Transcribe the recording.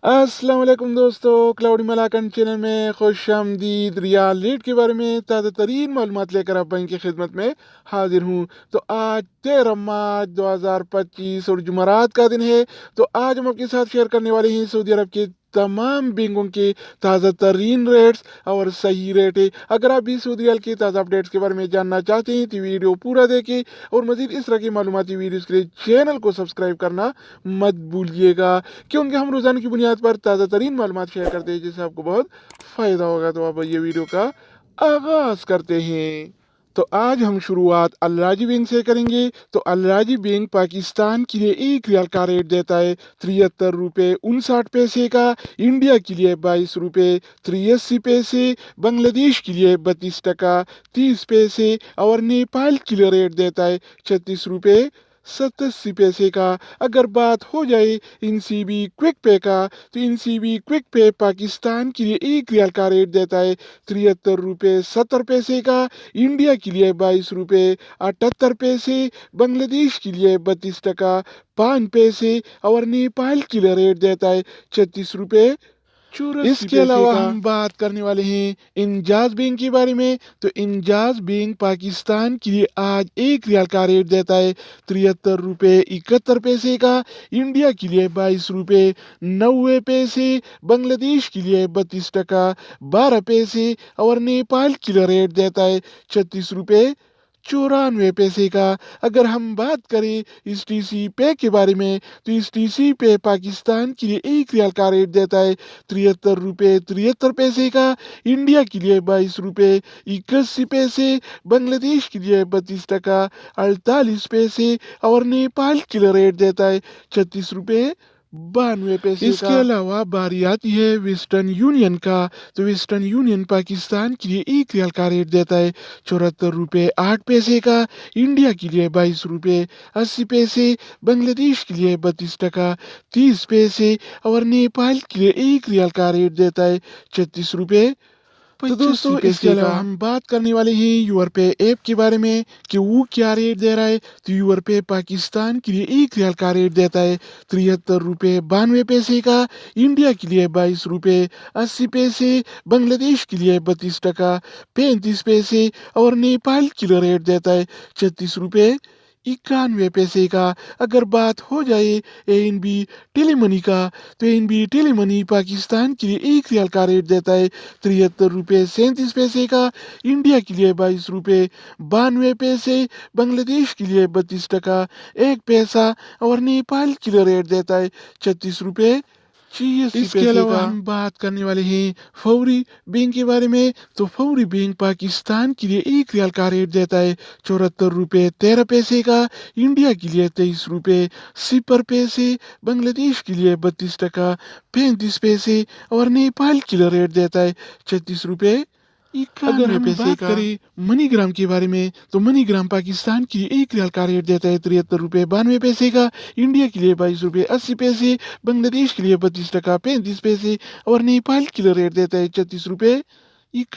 अस्सलाम वालेकुम दोस्तों, क्लाउडी मलाकन चैनल में खुश आमदीद। रियाल रेट के बारे में ताज़ा तरीन मालूमात लेकर आप भाई की खिदमत में हाजिर हूँ। तो आज 13 मार्च 2025 और जुमरात का दिन है। तो आज हम आपके साथ शेयर करने वाले हैं सऊदी अरब के तमाम बैंकों के ताज़ा तरीन रेट्स और सही रेट है। अगर आप भी सऊदी अरब के ताज़ा अपडेट्स के बारे में जानना चाहते हैं तो वीडियो पूरा देखें और मज़ीद इस तरह की मालूमाती वीडियोज़ के लिए चैनल को सब्सक्राइब करना मत भूलिएगा, क्योंकि हम रोज़ाना की बुनियाद पर ताज़ा तरीन मालूमात शेयर करते हैं जिससे आपको बहुत फ़ायदा होगा। तो अब ये वीडियो का आगाज़ करते हैं। तो आज हम शुरुआत अल राजी बैंक से करेंगे। तो अल राजी बैंक पाकिस्तान के लिए 1 रियाल का रेट देता है 73 रुपये 59 पैसे का, इंडिया के लिए 22 रुपये 83 पैसे, बांग्लादेश के लिए 32 टका 30 पैसे और नेपाल के लिए रेट देता है 36 रुपये 87 पैसे का। अगर बात हो जाए इनसीबी क्विक पे का, तो इनसीबी क्विक पे पाकिस्तान के लिए 1 रियाल का रेट देता है 73 रुपये 70 पैसे का, इंडिया के लिए 22 रुपये 78 पैसे, बांग्लादेश के लिए 32 टका 5 पैसे और नेपाल के लिए रेट देता है 36 रुपये 84 इसके अलावा हम बात करने वाले हैं इंजाज बैंक के बारे में। तो इंजाज बैंक पाकिस्तान के लिए आज 1 रियाल का रेट देता है 73 रुपये 71 पैसे का, इंडिया के लिए 22 रुपये 90 पैसे, बांग्लादेश के लिए 32 टका 12 पैसे और नेपाल के लिए रेट देता है 36 रुपये 94 पैसे का। अगर हम बात करें इस टीसी पे के बारे में, तो इस टीसी पे पाकिस्तान के लिए 1 रियाल का रेट देता है 73 रुपये 73 पैसे का, इंडिया के लिए 22 रुपये 81 पैसे, बांग्लादेश के लिए 32 टका 48 पैसे और नेपाल के लिए रेट देता है 36 रुपये 92 पैसे इसके अलावा बारी आती है वेस्टर्न यूनियन का। तो वेस्टर्न यूनियन पाकिस्तान के लिए 1 रियाल का रेट देता है 74 रुपये 8 पैसे का, इंडिया के लिए 22 रुपये 80 पैसे, बांग्लादेश के लिए 32 टका 30 पैसे और नेपाल के लिए 1 रियाल का रेट देता है 36 रुपये। तो दोस्तों इसके अलावा हम बात करने वाले हैं यूर पे ऐप के बारे में कि वो क्या रेट दे रहा है। तो यूर पे पाकिस्तान के लिए 1 रियाल का रेट देता है 73 रुपये 92 पैसे का, इंडिया के लिए 22 रुपये 80 पैसे, बांग्लादेश के लिए 32 टका 35 पैसे और नेपाल के लिए रेट देता है 36 रुपये 91 पैसे का। अगर बात हो जाए एएनबी टेलीमनी का, तो एएनबी टेलीमनी पाकिस्तान के लिए 1 रियाल का रेट देता है 73 रुपये 37 पैसे का, इंडिया के लिए 22 रुपये 92 पैसे, बांग्लादेश के लिए 32 टका 1 पैसा और नेपाल के लिए रेट देता है 36 रुपये 86 इसके अलावा हम बात करने वाले हैं फौरी बैंक के बारे में। तो फौरी बैंक पाकिस्तान के लिए 1 रियाल का रेट देता है 74 रुपये 13 पैसे का, इंडिया के लिए 23 रुपये 0 पैसे, बांग्लादेश के लिए 32 टका 35 पैसे और नेपाल के लिए रेट देता है 36 रुपये 91 अगर हम बात करें मनीग्राम के बारे में, तो मनीग्राम पाकिस्तान की 1 रियाल का रेट देता है 73 रुपये 92 पैसे का, इंडिया के लिए 22 रुपये 80 पैसे, बांग्लादेश के लिए 32 टका 35 पैसे और नेपाल के लिए रेट देता है 36 रुपये 91।